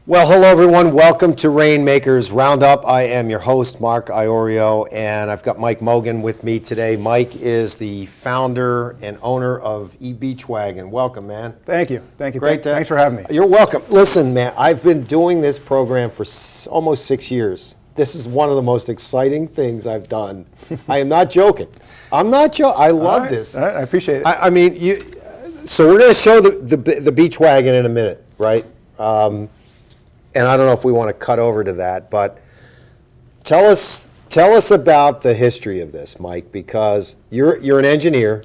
Well, hello everyone. Welcome to Rainmakers Roundup. I am your host, Mark Iorio, and I've got Mike Mogan with me today. Mike is the founder and owner of eBeach Wagon. Welcome, man. Thank you. Thank you. Great. Thanks for having me. You're welcome. Listen, man, I've been doing this program for almost 6 years. This is one of the most exciting things I've done. I am not joking. I'm not joking. I love this. All right, I appreciate it. I mean, so we're going to show the beach wagon in a minute, right? And I don't know if we want to cut over to that, but tell us about the history of this, Mike, because you're an engineer,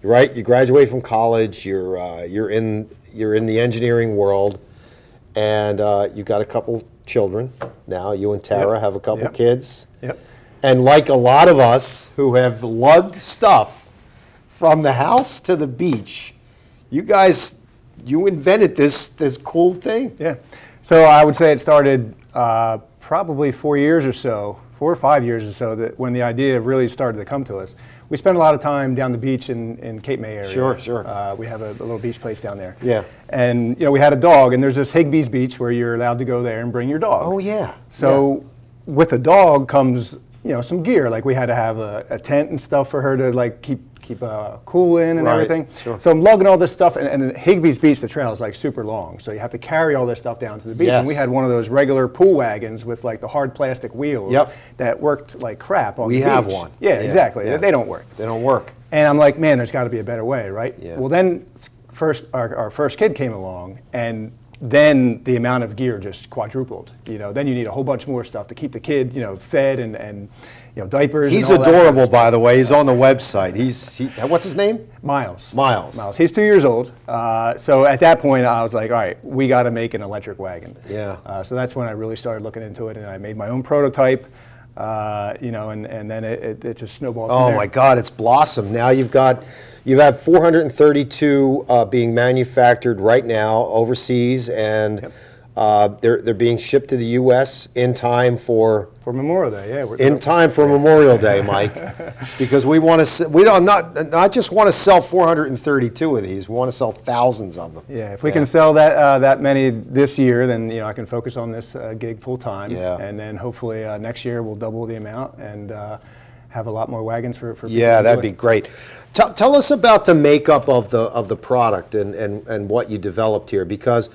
right? You graduate from college. You're in the engineering world, and you got a couple children now. You and Tara have a couple kids. Yep. And like a lot of us who have lugged stuff from the house to the beach, you invented this cool thing. Yeah. So I would say it started probably 4 years or so, 4 or 5 years or so, that when the idea really started to come to us. We spent a lot of time down the beach in Cape May area. Sure. We have a little beach place down there. Yeah. And we had a dog, and there's this Higbee's Beach where you're allowed to go there and bring your dog. Oh yeah. So with a dog comes some gear. Like we had to have a tent and stuff for her to like keep cool in and everything. Sure. So I'm lugging all this stuff, and at Higbee's Beach, the trail is like super long, so you have to carry all this stuff down to the beach. Yes. And we had one of those regular pool wagons with like the hard plastic wheels that worked like crap on the beach. We have one. Yeah, exactly. Yeah. They don't work. They don't work. And I'm like, man, there's got to be a better way, right? Yeah. Well, then our first kid came along, and then the amount of gear just quadrupled. Then you need a whole bunch more stuff to keep the kid, fed and diapers. He's and all that adorable, kind of by the way. He's on the website. What's his name? Miles. Miles. He's 2 years old. So at that point, I was like, all right, we got to make an electric wagon. Yeah. So that's when I really started looking into it, and I made my own prototype. And then it just snowballed. Oh from my there. God, it's blossomed. Now you have 432 being manufactured right now overseas, and they're being shipped to the U.S. in time for Memorial Day. Yeah, in time for Memorial Day, Mike, because we don't not just want to sell 432 of these. We want to sell thousands of them. Yeah, if we can sell that many this year, then I can focus on this gig full time. Yeah. And then hopefully next year we'll double the amount and have a lot more wagons for people. Yeah, to that'd do be it. great. Tell us about the makeup of the product and what you developed here, because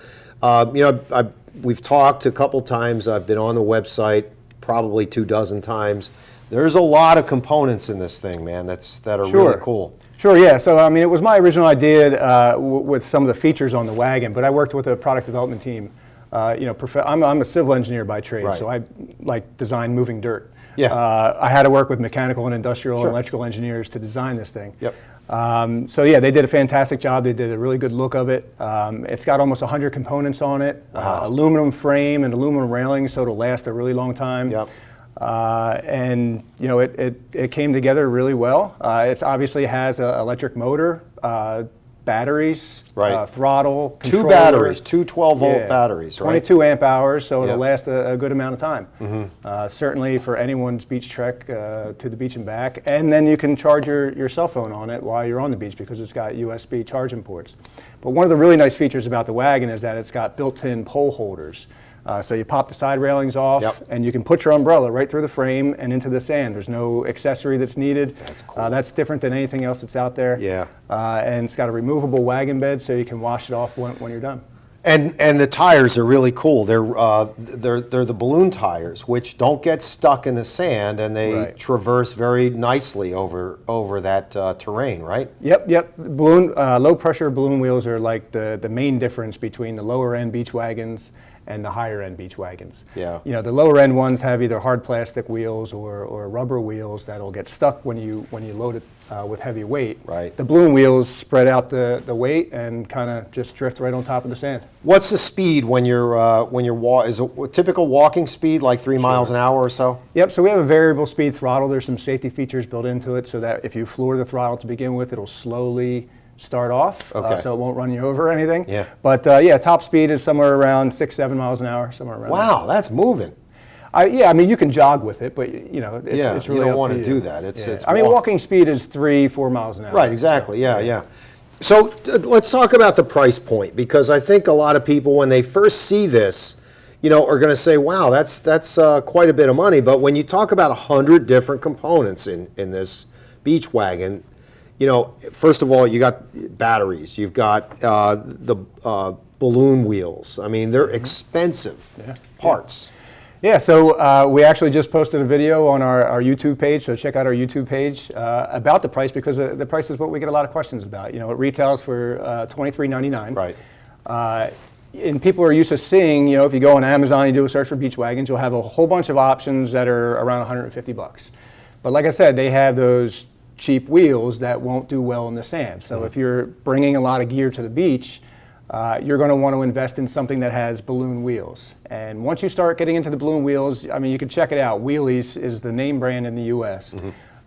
we've talked a couple times. I've been on the website probably 24 times. There's a lot of components in this thing, man. that are really cool. Sure, yeah. So it was my original idea with some of the features on the wagon, but I worked with a product development team. I'm a civil engineer by trade, Right. so I design moving dirt. Yeah. I had to work with mechanical and industrial Sure. and electrical engineers to design this thing. Yep. They did a fantastic job. They did a really good look of it. It's got almost 100 components on it, aluminum frame and aluminum railings, so it'll last a really long time. Yep. It came together really well. It obviously has an electric motor, batteries, Right. throttle, Two controller. batteries, two 12-volt batteries, right? 22 amp hours, so it'll Yep. last a good amount of time. Certainly for anyone's beach trek to the beach and back. And then you can charge your cell phone on it while you're on the beach because it's got USB charging ports. But one of the really nice features about the wagon is that it's got built-in pole holders. So you pop the side railings off, Yep. and you can put your umbrella right through the frame and into the sand. There's no accessory that's needed. That's cool. That's different than anything else that's out there. Yeah. And it's got a removable wagon bed, so you can wash it off when you're done. And the tires are really cool. They're the balloon tires, which don't get stuck in the sand, and they Right. traverse very nicely over that terrain, right? Yep. Balloon, low pressure balloon wheels are like the main difference between the lower end beach wagons and the higher end beach wagons. Yeah. The lower end ones have either hard plastic wheels or rubber wheels that'll get stuck when you load it with heavy weight. Right. The balloon wheels spread out the weight and kind of just drift right on top of the sand. What's the speed when you're is a typical walking speed like 3 miles an hour or so? Yep, so we have a variable speed throttle. There's some safety features built into it so that if you floor the throttle to begin with, it'll slowly start off, Okay. so it won't run you over or anything. Yeah. But top speed is somewhere around 6-7 miles an hour, somewhere around. Wow, that's moving. You can jog with it, but it's You really don't up want to to you. do that. It's walking speed is 3-4 miles an hour. Right, exactly. Yeah. So let's talk about the price point, because I think a lot of people, when they first see this, are going to say, "Wow, that's quite a bit of money." But when you talk about 100 different components in this beach wagon, first of all, you got batteries, you've got the balloon wheels. I mean, they're expensive parts. Yeah, so we actually just posted a video on our YouTube page, so check out our YouTube page about the price, because the price is what we get a lot of questions about. It retails for $23.99. Right. And people are used to seeing, if you go on Amazon, you do a search for beach wagons, you'll have a whole bunch of options that are around 150 bucks. But like I said, they have those cheap wheels that won't do well in the sand. So if you're bringing a lot of gear to the beach, you're going to want to invest in something that has balloon wheels. And once you start getting into the balloon wheels, I mean, you can check it out. Wheelies is the name brand in the U.S.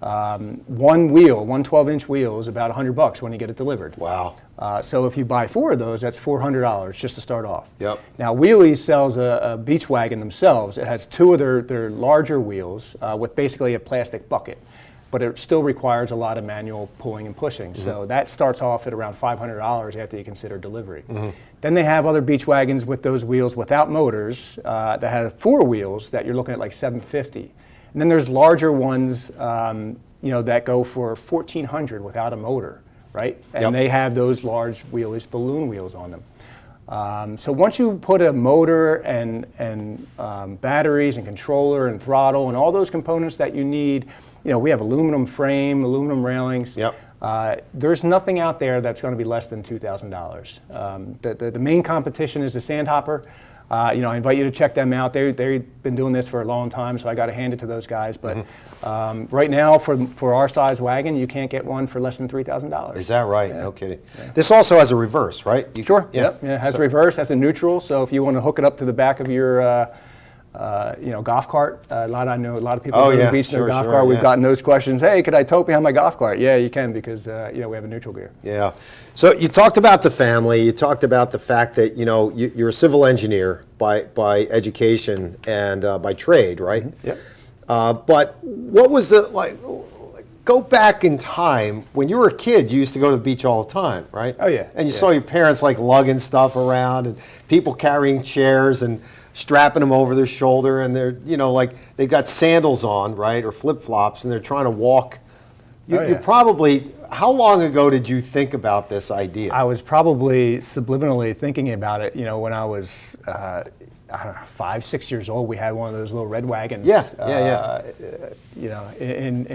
One wheel, one 12-inch wheel, is about $100 when you get it delivered. Wow. So if you buy 4 of those, that's $400 just to start off. Yep. Now, Wheelies sells a beach wagon themselves. It has 2 of their larger wheels with basically a plastic bucket, but it still requires a lot of manual pulling and pushing. So that starts off at around $500 after you consider delivery. Then they have other beach wagons with those wheels without motors that have 4 wheels that you're looking at like $750. And then there's larger ones that go for $1,400 without a motor, right? And they have those large wheelies, balloon wheels on them. So once you put a motor and batteries and controller and throttle and all those components that you need, we have aluminum frame, aluminum railings. There's nothing out there that's going to be less than $2,000. The main competition is the Sandhopper. I invite you to check them out. They've been doing this for a long time, so I got to hand it to those guys. But right now, for our size wagon, you can't get one for less than $3,000. Is that right? No kidding. This also has a reverse, right? Sure. Yep. Yeah, it has a reverse, has a neutral. So if you want to hook it up to the back of your golf cart. I know a lot of people go to the beach in their golf cart. We've gotten those questions. Hey, could I tow behind my golf cart? Yeah, you can, because we have a neutral gear. Yeah. So you talked about the family. You talked about the fact that you're a civil engineer by education and by trade, right? Yep. But what was the like? Go back in time when you were a kid. You used to go to the beach all the time, right? Oh yeah. And you saw your parents like lugging stuff around, and people carrying chairs and strapping them over their shoulder, and they're like they've got sandals on, right, or flip flops, and they're trying to walk. You probably. How long ago did you think about this idea? I was probably subliminally thinking about it. When I was I don't know, 5, 6 years old. We had one of those little red wagons. In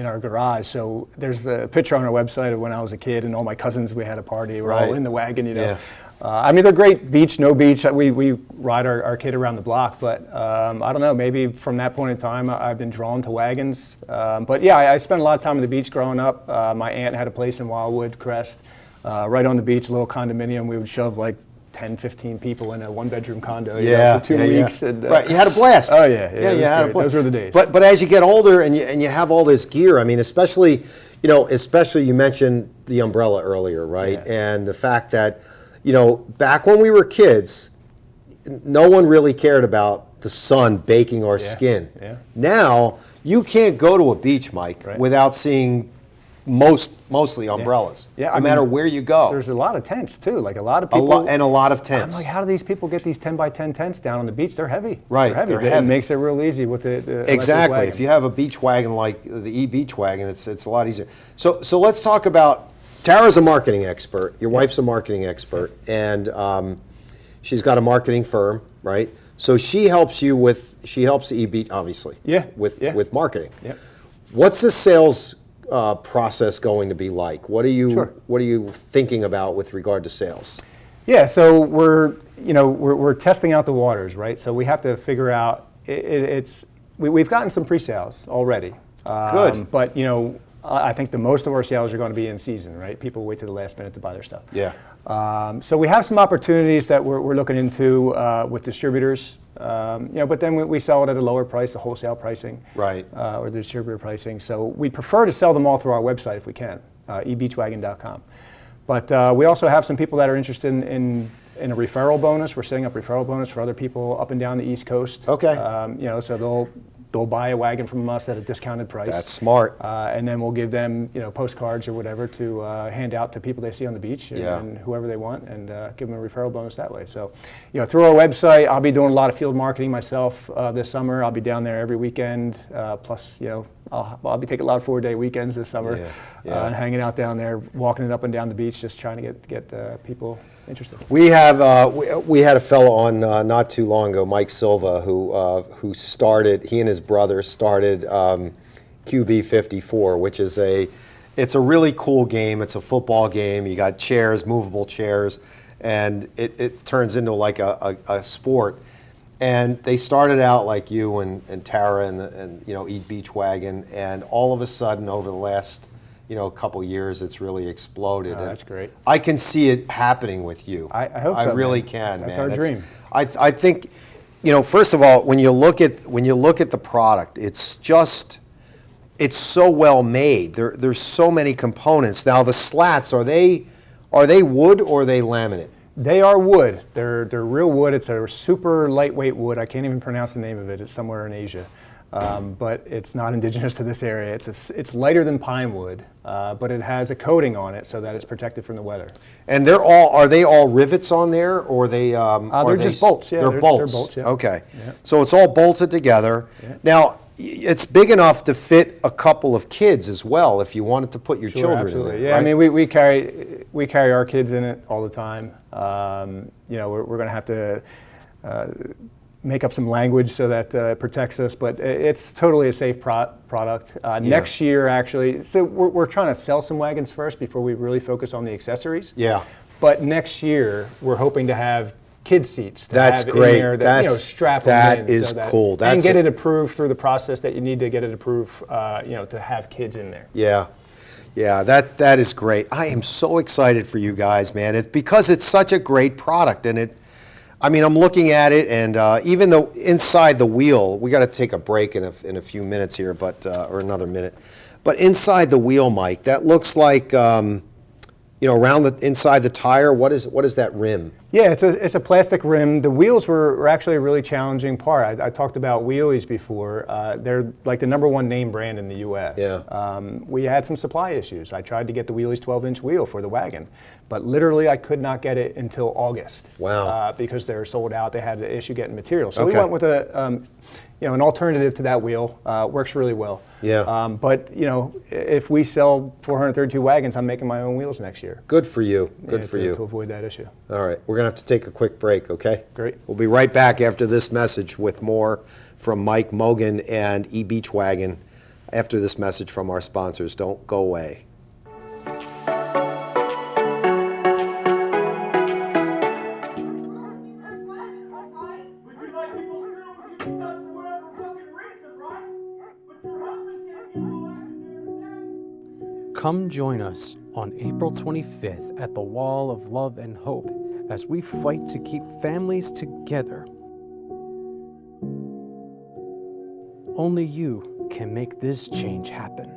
our garage. So there's a picture on our website of when I was a kid, and all my cousins. We had a party. We're all in the wagon. I mean, they're great. Beach, no beach. We ride our kid around the block, but I don't know. Maybe from that point in time, I've been drawn to wagons. But yeah, I spent a lot of time on the beach growing up. My aunt had a place in Wildwood Crest, right on the beach, a little condominium. We would shove like 10, 15 people in a 1-bedroom condo for 2 weeks. And, right, you had a blast. Oh yeah, you had a blast. Those were the days. But as you get older and you have all this gear, I mean, especially you mentioned the umbrella earlier, right? Yeah. And the fact that back when we were kids, no one really cared about the sun baking our skin. Yeah. Now you can't go to a beach, Mike, without seeing mostly umbrellas. Yeah, no matter where you go. There's a lot of tents too. Like a lot of people. And a lot of tents. I'm like, how do these people get these 10 by 10 tents down on the beach? They're heavy. Right. They're heavy. It makes it real easy with the exactly. If you have a beach wagon like the eBeach wagon, it's a lot easier. So let's talk about. Tara's a marketing expert. Your wife's a marketing expert, and she's got a marketing firm, right? So she helps eBeach, obviously. With marketing. Yeah. What's the sales process going to be like? What are you thinking about with regard to sales? Yeah, so we're testing out the waters, right? So we have to figure out. We've gotten some pre-sales already. Good. But I think the most of our sales are going to be in season, right? People wait to the last minute to buy their stuff. Yeah. So we have some opportunities that we're looking into with distributors, but then we sell it at a lower price, the wholesale pricing, right, or the distributor pricing. So we prefer to sell them all through our website if we can, ebeachwagon.com. But we also have some people that are interested in a referral bonus. We're setting up referral bonus for other people up and down the East Coast. Okay. So they'll buy a wagon from us at a discounted price. That's smart. And then we'll give them, postcards or whatever to hand out to people they see on the beach and whoever they want, and give them a referral bonus that way. So, through our website, I'll be doing a lot of field marketing myself this summer. I'll be down there every weekend. Plus, I'll be taking a lot of 4-day weekends this summer and hanging out down there, walking it up and down the beach, just trying to get people interested. We have we had a fellow on not too long ago, Mike Silva, who started. He and his brother started QB 54, which is it's a really cool game. It's a football game. You got chairs, movable chairs, and it turns into like a sport. And they started out like you and Tara and eBeach Wagon, and all of a sudden over the last couple years, it's really exploded. Oh, that's great. I can see it happening with you. I hope so. I really man. can, That's man. our dream. I think, first of all, when you look at the product, it's so well made. There's so many components. Now the slats, are they wood or are they laminate? They are wood. They're real wood. It's a super lightweight wood. I can't even pronounce the name of it. It's somewhere in Asia. But it's not indigenous to this area. It's lighter than pine wood, but it has a coating on it so that it's protected from the weather. And are they all rivets on there, or they're just bolts? Yeah, they're bolts. They're bolts. Yeah. Okay, Yeah. So it's all bolted together. Yeah. Now it's big enough to fit a couple of kids as well, if you wanted to put your Sure, children absolutely. in there. Yeah, right? I mean we carry our kids in it all the time. We're going to have to make up some language so that it protects us, but it's totally a safe product. Next year, actually, so we're trying to sell some wagons first before we really focus on the accessories. Yeah. But next year, we're hoping to have kid seats to That's have great. in there that strap them that in. is so that, cool. And get it approved through the process that you need to get it approved, to have kids in there. Yeah. Yeah, that is great. I am so excited for you guys, man. It's because it's such a great product, and I'm looking at it, and even though inside the wheel, we got to take a break in a few minutes here, or another minute. But inside the wheel, Mike, that looks like around inside the tire. What is that rim? Yeah, it's a plastic rim. The wheels were actually a really challenging part. I talked about wheelies before. They're like the #1 name brand in the U.S. Yeah. We had some supply issues. I tried to get the wheelies 12-inch wheel for the wagon, but literally I could not get it until August. Wow. Because they're sold out. They had an issue getting material. So Okay. we went with an alternative to that wheel. Works really well. Yeah. But if we sell 432 wagons, I'm making my own wheels next year. Good for you. Good for you. To avoid that issue. All right, we're going to have to take a quick break, okay? Great. We'll be right back after this message with more from Mike Mogan and eBeach Wagon after this message from our sponsors. Don't go away. Come join us on April 25th at the Wall of Love and Hope as we fight to keep families together. Only you can make this change happen.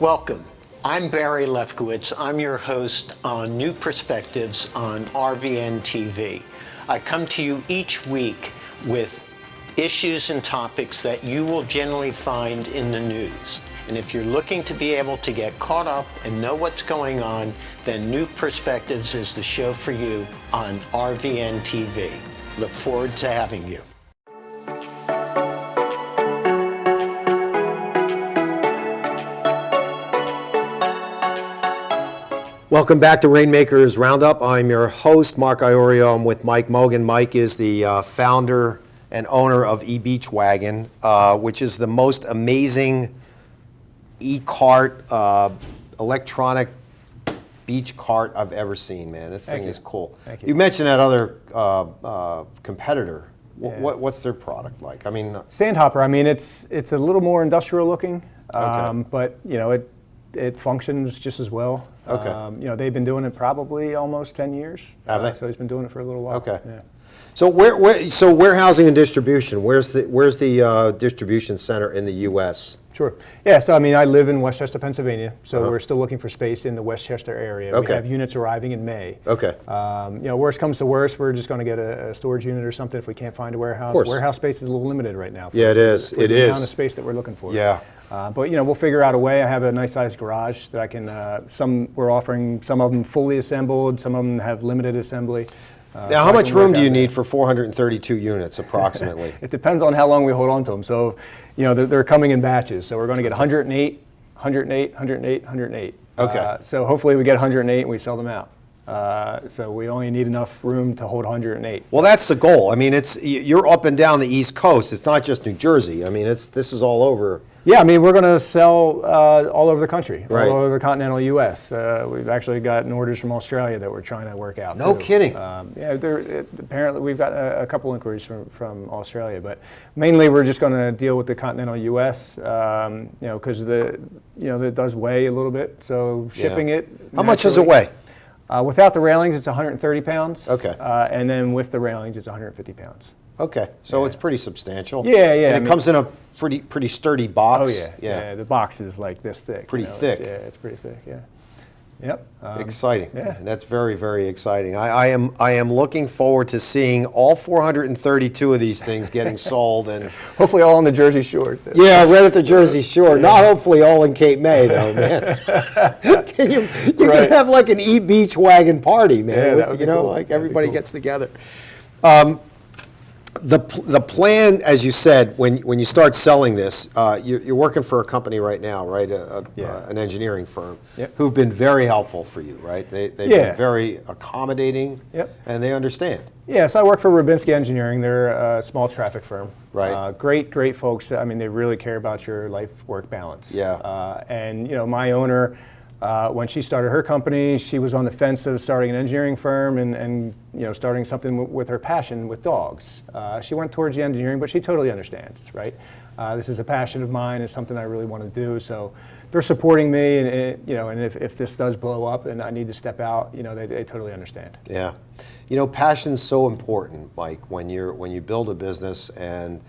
Welcome. I'm Barry Lefkowitz. I'm your host on New Perspectives on RVN TV. I come to you each week with issues and topics that you will generally find in the news. And if you're looking to be able to get caught up and know what's going on, then New Perspectives is the show for you on RVN TV. Look forward to having you. Welcome back to Rainmakers Roundup. I'm your host, Mark Iorio. I'm with Mike Mogan. Mike is the founder and owner of eBeach Wagon, which is the most amazing e-cart, electronic beach cart I've ever seen, man. This thing is cool. Thank you. You mentioned that other competitor. What's their product like? I mean, Sandhopper, I mean, it's a little more industrial looking, Okay. but you know, it functions just as well. Okay. You know, they've been doing it probably almost 10 years. Have they? So he's been doing it for a little while. Okay. Yeah. So so warehousing and distribution. Where's the distribution center in the U.S.? Sure. Yeah, so I mean, I live in Westchester, Pennsylvania, so we're still looking for space in the Westchester area. Okay. We have units arriving in May. Okay. You know, worst comes to worst, we're just going to get a storage unit or something if we can't find a warehouse. course. Warehouse space is a little limited right now. Yeah, it is. For It the is. amount of space that we're looking for. Yeah. But you know, we'll figure out a way. I have a nice sized garage that I can. We're offering some of them fully assembled. Some of them have limited assembly. Now, how much room do you need for 432 units, approximately? It depends on how long we hold on to them. So, you know, they're coming in batches. So we're going to get 108, 108, 108, 108. Okay. So hopefully we get 108 and we sell them out. So we only need enough room to hold 108. Well, that's the goal. I mean, you're up and down the East Coast. It's not just New Jersey. I mean, this is all over. Yeah, I mean, we're going to sell all over the country, Right. all over the continental U.S. We've actually gotten orders from Australia that we're trying to work out. No too. kidding. Yeah, apparently we've got a couple inquiries from Australia, but mainly we're just going to deal with the continental U.S. You know, because it does weigh a little bit, so shipping it. How much does it weigh? Without the railings, it's 130 pounds. Okay. And then with the railings, it's 150 pounds. Okay, so it's pretty substantial. Yeah, yeah, And I it mean- comes in a pretty sturdy box. Oh yeah. The box is like this thick. Pretty you know, thick. It's pretty thick. Yeah. Yep. Exciting. yeah. That's very, very exciting. I am looking forward to seeing all 432 of these things getting sold. And Hopefully all on the Jersey Shore. Too. yeah, right at the Jersey Shore. Not hopefully all in Cape May, though, man. You Right. can have like an eBeach wagon party, man. Yeah, with, that would you be know, cool. like That'd be everybody cool. gets together. The plan, as you said, when you start selling this, you're working for a company right now, right? Yeah. An engineering firm, Yep. who've been very helpful for you, right? They've Yeah. been very accommodating, Yep. and they understand. Yeah, so I work for Rubinski Engineering. They're a small traffic firm. Right. Great folks. I mean, they really care about your life-work balance. Yeah. And, you know, my owner, when she started her company, she was on the fence of starting an engineering firm and you know, starting something with her passion with dogs. She went towards the engineering, but she totally understands, right? This is a passion of mine. It's something I really want to do. So they're supporting me, and you know, and if this does blow up and I need to step out, you know, they totally understand. Yeah, you know, passion's so important, Mike. When you build a business, and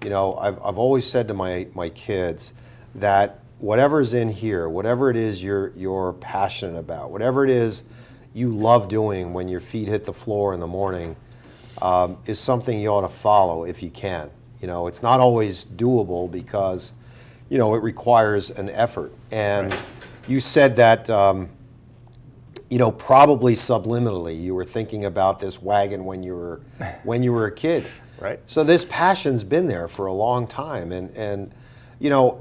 you know, I've always said to my kids that whatever's in here, whatever it is you're passionate about, whatever it is you love doing when your feet hit the floor in the morning, is something you ought to follow if you can. You know, it's not always doable because, you know, it requires an effort. And Right. you said that, you know, probably subliminally you were thinking about this wagon when you were a kid. Right. So this passion's been there for a long time. And you know,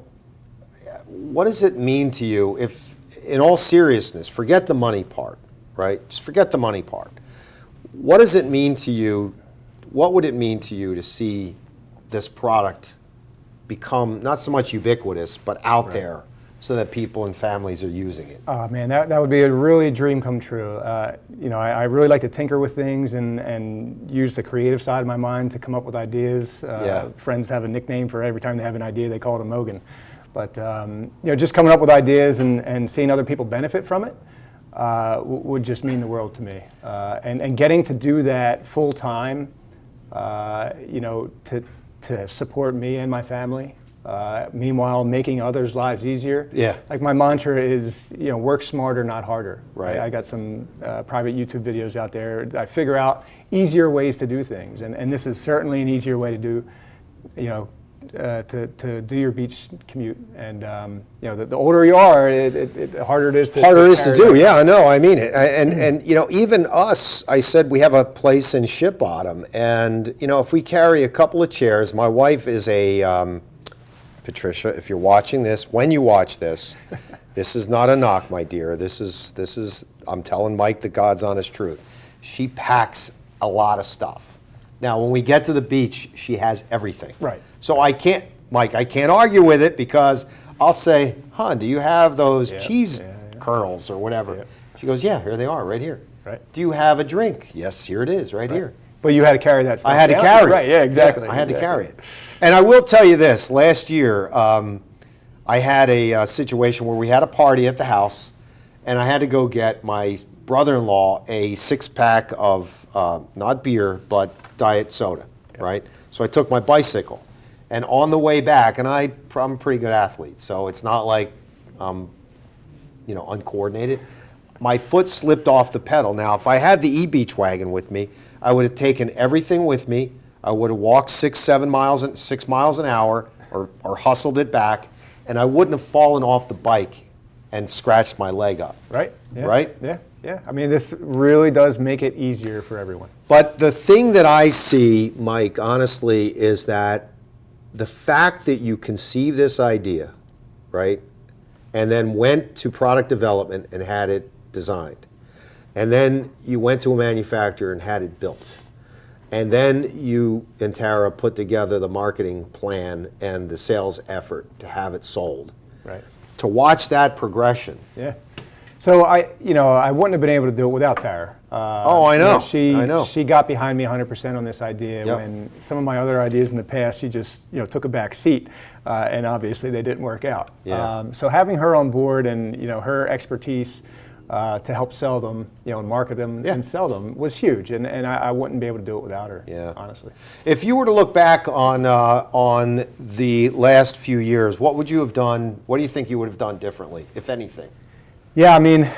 what does it mean to you if, in all seriousness, forget the money part, right? Just forget the money part. What does it mean to you? What would it mean to you to see this product become not so much ubiquitous, but out there so that people and families are using it? Oh man, that would be a really dream come true. You know, I really like to tinker with things and use the creative side of my mind to come up with ideas. Yeah. Friends have a nickname for every time they have an idea, they call it a Mogan. But you know, just coming up with ideas and seeing other people benefit from it would just mean the world to me. And getting to do that full time, you know, to support me and my family, meanwhile making others' lives easier. Yeah. Like my mantra is, work smarter, not harder. Right. I got some private YouTube videos out there. I figure out easier ways to do things, and this is certainly an easier way to do, to do your beach commute. And the older you are, the harder it is to do. Yeah, I know. I mean it. And even us, I said we have a place in Ship Bottom, and if we carry a couple of chairs, my wife is a Patricia. If you're watching this, when you watch this, this is not a knock, my dear. This is. I'm telling Mike the God's honest truth. She packs a lot of stuff. Now, when we get to the beach, she has everything. Right. So I can't argue with it because I'll say, "Hon, do you have those cheese kernels or whatever?" Yeah. She goes, "Yeah, here they are, right here." Right. "Do you have a drink?" "Yes, here it is, right here." But you had to carry that stuff. I had to down. carry it. Right, yeah, exactly. Yeah, I had to carry it. And I will tell you this, last year, I had a situation where we had a party at the house, and I had to go get my brother-in-law a 6-pack of, not beer, but diet soda, right? So I took my bicycle. And on the way back, and I'm a pretty good athlete, so it's not like I'm, uncoordinated. My foot slipped off the pedal. Now, if I had the eBeach wagon with me, I would have taken everything with me. I would have walked 6 miles an hour, or hustled it back, and I wouldn't have fallen off the bike and scratched my leg up. Right. Yeah. Right? Yeah. I mean, this really does make it easier for everyone. But the thing that I see, Mike, honestly, is that the fact that you conceived this idea, right, and then went to product development and had it designed, and then you went to a manufacturer and had it built, and then you and Tara put together the marketing plan and the sales effort to have it sold. Right. To watch that progression. Yeah. So I wouldn't have been able to do it without Tara. I know. I know. I She got behind me 100% on this idea. Yep. When some of my other ideas in the past, she just took a back seat, and obviously they didn't work out. Yeah. So having her on board and her expertise to help sell them, and market them and sell them was huge, and I wouldn't be able to do it without her. Yeah. Honestly. If you were to look back on the last few years, what would you have done? What do you think you would have done differently, if anything? Yeah, I mean,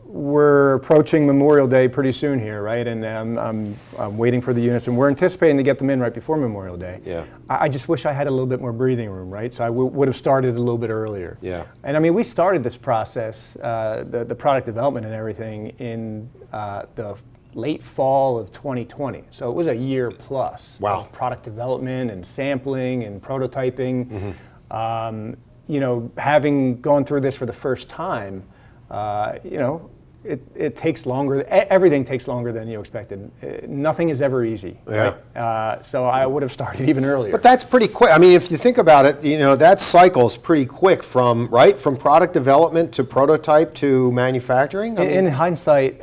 we're approaching Memorial Day pretty soon here, right? And I'm waiting for the units, and we're anticipating to get them in right before Memorial Day. Yeah. I just wish I had a little bit more breathing room, right? So I would have started a little bit earlier. Yeah. And I mean, we started this process, the product development and everything, in the late fall of 2020. So it was a year plus of product development and sampling and prototyping. Mm-hmm. Having gone through this for the first time, it takes longer. Everything takes longer than you expected. Nothing is ever easy. Yeah. Right? So I would have started even earlier. But that's pretty quick. I mean, if you think about it, that cycle is pretty quick from product development to prototype to manufacturing. In hindsight,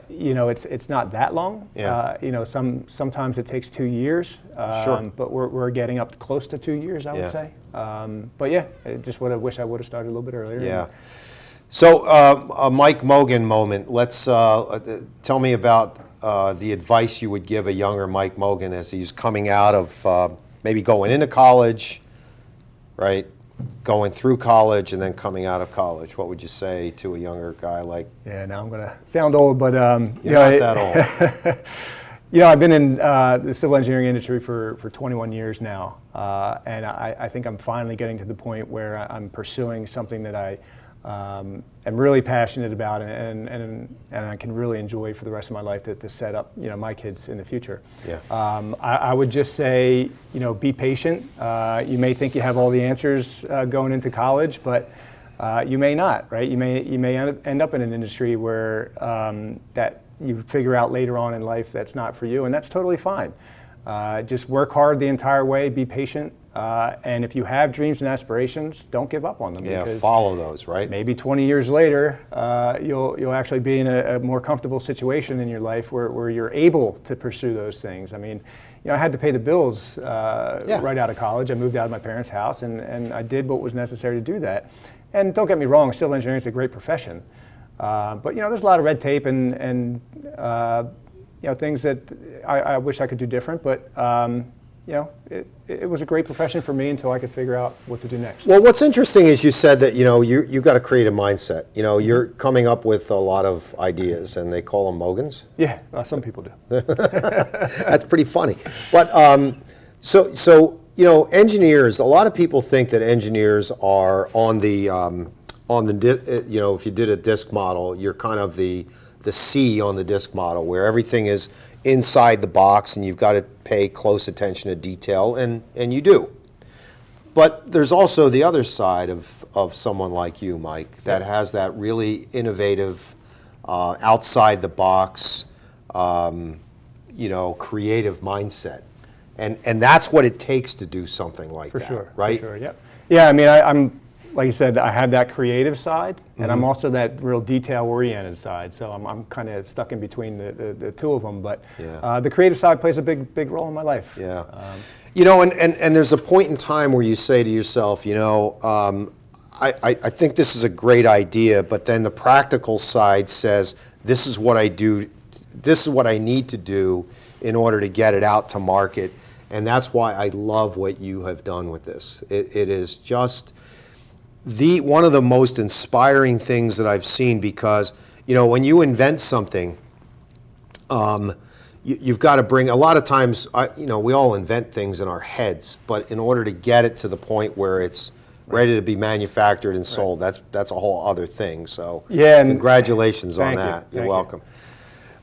it's not that long. Yeah. Sometimes it takes 2 years. Sure. But we're getting up close to 2 years, I would say. But yeah, I just wish I would have started a little bit earlier. Yeah. So a Mike Mogan moment. Let's tell me about the advice you would give a younger Mike Mogan as he's coming out of maybe going into college, right? Going through college and then coming out of college. What would you say to a younger guy like? Yeah, now I'm going to sound old, but you're not that old. I've been in the civil engineering industry for 21 years now, and I think I'm finally getting to the point where I'm pursuing something that I am really passionate about and I can really enjoy for the rest of my life to set up my kids in the future. Yeah. I would just say be patient. You may think you have all the answers going into college, but you may not, right? You may end up in an industry where that you figure out later on in life that's not for you, and that's totally fine. Just work hard the entire way, be patient, and if you have dreams and aspirations, don't give up on them. Yeah, because follow those, right? maybe 20 years later, you'll actually be in a more comfortable situation in your life where you're able to pursue those things. I mean, I had to pay the bills right out of college. I moved out of my parents' house, and I did what was necessary to do that. And don't get me wrong, civil engineering is a great profession. But there's a lot of red tape and things that I wish I could do different. But it was a great profession for me until I could figure out what to do next. Well, what's interesting is you said that, you've got a creative mindset. You're coming up with a lot of ideas, and they call them Mogans. Yeah, some people do. That's pretty funny. But engineers, a lot of people think that engineers are if you did a disc model, you're kind of the C on the disc model, where everything is inside the box and you've got to pay close attention to detail, and you do. But there's also the other side of someone like you, Mike, that has that really innovative, outside the box, creative mindset. And that's what it takes to do something like that, Sure, right? For sure, yep. Yeah, I mean, I'm like you said, I have that creative side, and I'm also that real detail-oriented side. So I'm kind of stuck in between the two of them. But the creative side plays a big role in my life. Yeah. And there's a point in time where you say to yourself, I think this is a great idea, but then the practical side says, this is what I do, this is what I need to do in order to get it out to market. And that's why I love what you have done with this. It is just one of the most inspiring things that I've seen, because when you invent something, you've got to bring, a lot of times, we all invent things in our heads, but in order to get it to the point where it's ready to be manufactured and sold, that's a whole other thing. So congratulations on that. You're welcome.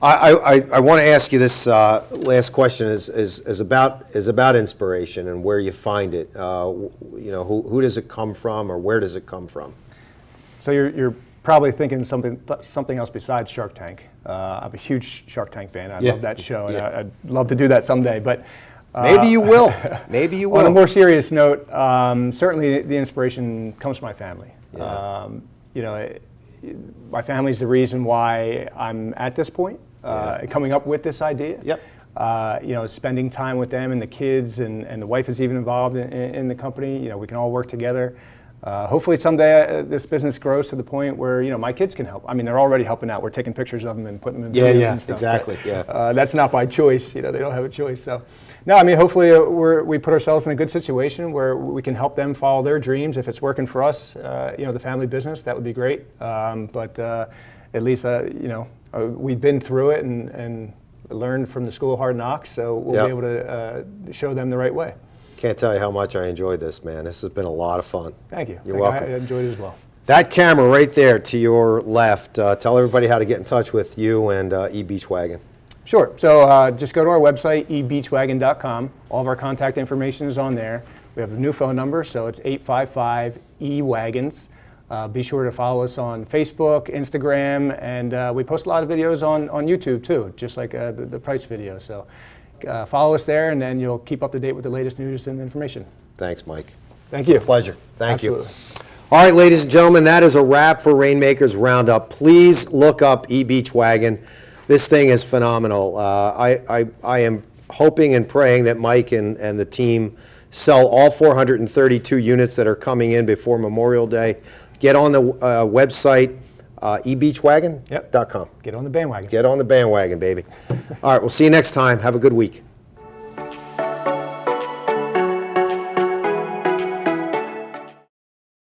I want to ask you this last question is about inspiration and where you find it. Who does it come from, or where does it come from? So you're probably thinking something else besides Shark Tank. I'm a huge Shark Tank fan. I love that show, and I'd love to do that someday. But maybe you will. Maybe you will. On a more serious note, certainly the inspiration comes from my family. Yeah. My family's the reason why I'm at this point, coming up with this idea. Yep. Spending time with them and the kids, and the wife is even involved in the company. We can all work together. Hopefully someday this business grows to the point where my kids can help. I mean, they're already helping out. We're taking pictures of them and putting them in videos and stuff. Exactly. But, that's not by choice. They don't have a choice. So, no, I mean, hopefully we put ourselves in a good situation where we can help them follow their dreams. If it's working for us, the family business, that would be great. But at least we've been through it and learned from the school of hard knocks. So we'll be able to show them the right way. Can't tell you how much I enjoyed this, man. This has been a lot of fun. Thank you. You're welcome. I enjoyed it as well. That camera right there to your left, tell everybody how to get in touch with you and eBeach Wagon. Sure. So just go to our website, ebeachwagon.com. All of our contact information is on there. We have a new phone number, so it's 855-E-WAGONS. Be sure to follow us on Facebook, Instagram, and we post a lot of videos on YouTube too, just like the price video. So follow us there, and then you'll keep up to date with the latest news and information. Thanks, Mike. Thank you. Pleasure. Thank Absolutely. you. All right, ladies and gentlemen, that is a wrap for Rainmakers Roundup. Please look up eBeach Wagon. This thing is phenomenal. I am hoping and praying that Mike and the team sell all 432 units that are coming in before Memorial Day. Get on the website, ebeachwagon.com. Get on the bandwagon. Get on the bandwagon, baby. All right, we'll see you next time. Have a good week.